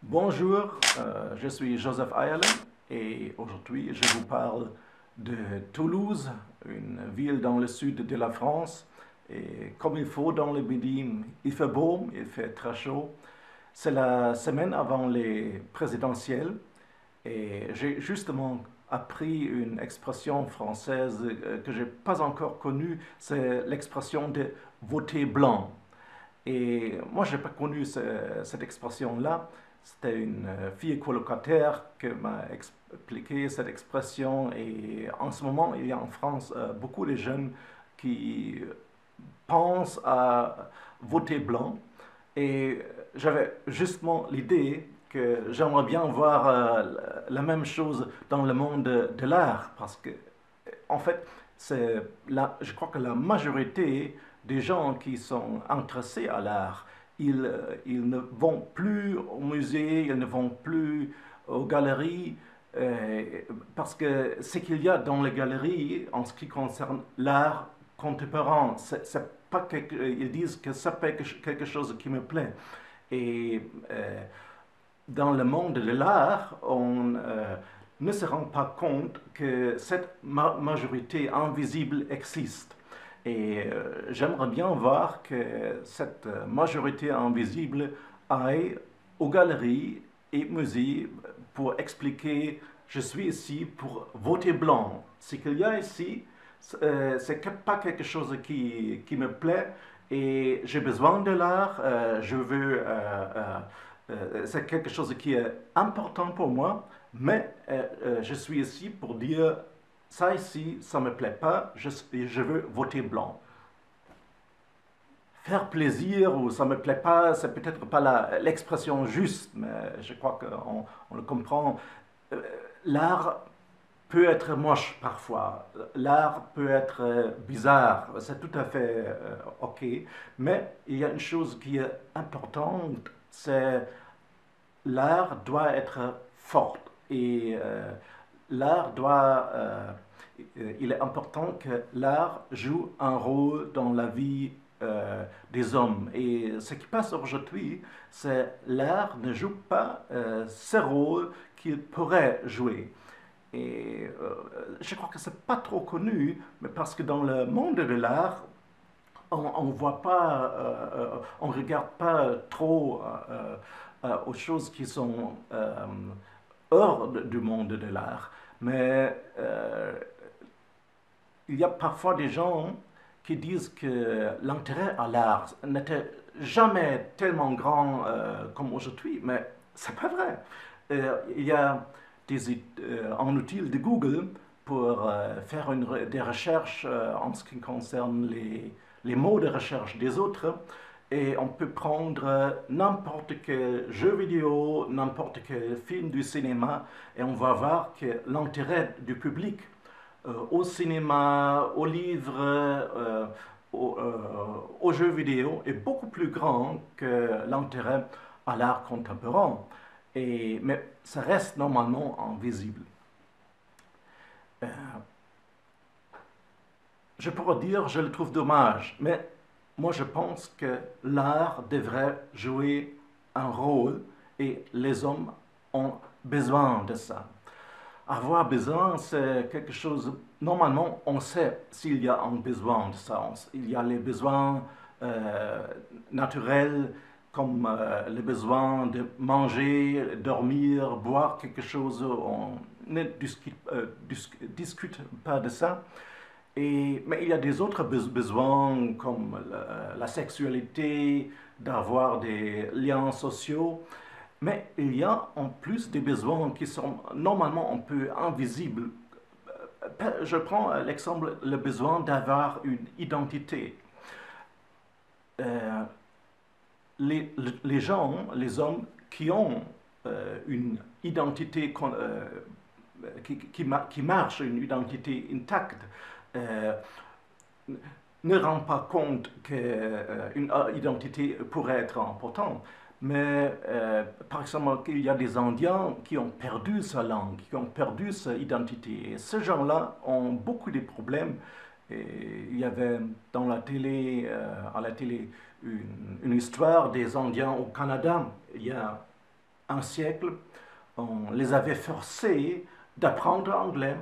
Bonjour, je suis Joseph Ayala et aujourd'hui je vous parle de Toulouse, une ville dans le sud de la France. Et comme il faut dans le midi, il fait beau, il fait très chaud. C'est la semaine avant les présidentielles et j'ai justement appris une expression française que je n'ai pas encore connue, c'est l'expression de voter blanc. Et moi, je n'ai pas connu cette expression-là. C'était une fille colocataire qui m'a expliqué cette expression. Et en ce moment, il y a en France beaucoup de jeunes qui pensent à voter blanc. Et j'avais justement l'idée que j'aimerais bien voir la même chose dans le monde de l'art. Parce que, en fait, je crois que la majorité des gens qui sont intéressés à l'art, ils ne vont plus au musée, ils ne vont plus aux galeries, euh, parce que ce qu'il y a dans les galeries en ce qui concerne l'art contemporain, ils disent que c'est pas quelque chose qui me plaît. Et dans le monde de l'art, on ne se rend pas compte que cette majorité invisible existe. Et j'aimerais bien voir que cette majorité invisible aille aux galeries et musées pour expliquer je suis ici pour voter blanc. Ce qu'il y a ici, c'est pas quelque chose qui me plaît et j'ai besoin de l'art. Je veux c'est quelque chose qui est important pour moi, mais je suis ici pour dire ça ici, ça ne me plaît pas, je veux voter blanc. Faire plaisir ou ça ne me plaît pas, c'est peut-être pas l'expression juste, mais je crois qu'on le comprend. Euh, L'art peut être moche parfois, l'art peut être bizarre, c'est tout à fait ok, mais il y a une chose qui est importante, c'est l'art doit être fort et l'art doit, il est important que l'art joue un rôle dans la vie des hommes. Et ce qui passe aujourd'hui, c'est l'art ne joue pas ce rôle qu'il pourrait jouer. Et je crois que c'est pas trop connu, mais parce que dans le monde de l'art, on voit pas, on regarde pas trop aux choses qui sont hors du monde de l'art. Mais il y a parfois des gens qui disent que l'intérêt à l'art n'était jamais tellement grand comme aujourd'hui, mais c'est pas vrai. Il y a un outil de Google pour faire des recherches en ce qui concerne les mots de recherche des autres. Et on peut prendre n'importe quel jeu vidéo, n'importe quel film du cinéma, et on va voir que l'intérêt du public au cinéma, aux livres, aux jeux vidéo est beaucoup plus grand que l'intérêt à l'art contemporain. Mais ça reste normalement invisible. Euh, je pourrais dire, je le trouve dommage, mais moi je pense que l'art devrait jouer un rôle et les hommes ont besoin de ça. Avoir besoin, c'est quelque chose, normalement, on sait s'il y a un besoin de ça. Il y a les besoins euh, naturels, comme le besoin de manger, dormir, boire quelque chose. On ne discute pas de ça. Mais il y a des autres besoins comme la sexualité, d'avoir des liens sociaux. Mais il y a en plus des besoins qui sont normalement un peu invisibles. Je prends l'exemple, le besoin d'avoir une identité. Euh, les gens, les hommes qui ont une identité qui marche, une identité intacte, euh, ne rendent pas compte qu'une identité pourrait être importante. Mais par exemple, il y a des Indiens qui ont perdu sa langue, qui ont perdu sa identité. Et ces gens-là ont beaucoup de problèmes. Et il y avait dans à la télé une histoire des Indiens au Canada. Il y a un siècle, on les avait forcés d'apprendre anglais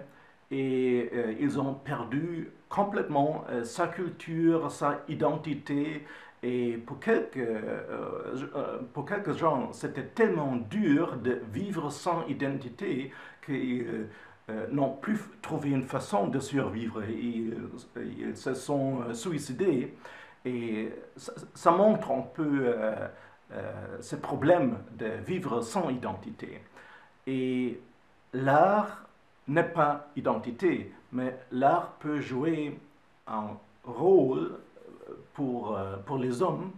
et ils ont perdu complètement sa culture, sa identité. Et pour quelques gens, c'était tellement dur de vivre sans identité qu'ils n'ont plus trouvé une façon de survivre. Ils se sont suicidés. Et ça montre un peu ce problème de vivre sans identité. Et l'art n'est pas identité, mais l'art peut jouer un rôle pour les hommes,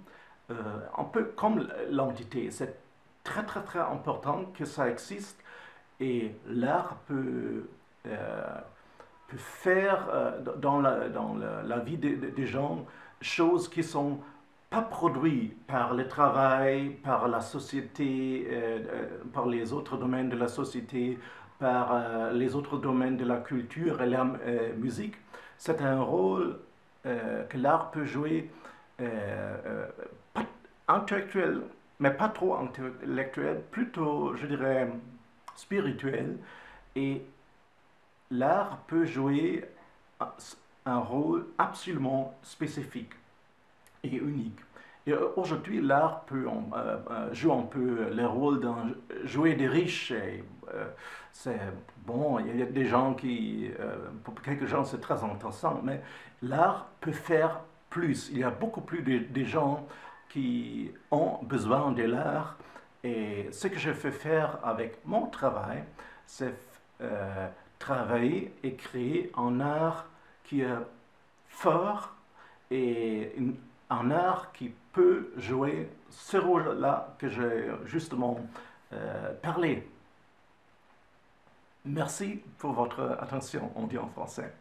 un peu comme l'entité. C'est très très très important que ça existe et l'art peut faire dans la vie des gens choses qui sont pas produites par le travail, par la société, par les autres domaines de la société, par les autres domaines de la culture et la musique. C'est un rôle que l'art peut jouer pas intellectuel, mais pas trop intellectuel, plutôt, je dirais, spirituel. Et l'art peut jouer un rôle absolument spécifique et unique. Et aujourd'hui, l'art peut joue un peu le rôle d'un jouet des riches. C'est bon, il y a des gens qui, pour quelques gens, c'est très intéressant, mais l'art peut faire plus. Il y a beaucoup plus de gens qui ont besoin de l'art. Et ce que je fais faire avec mon travail, c'est travailler et créer un art qui est fort et un art qui peut jouer ce rôle-là que j'ai justement parlé. Merci pour votre attention, on dit en français.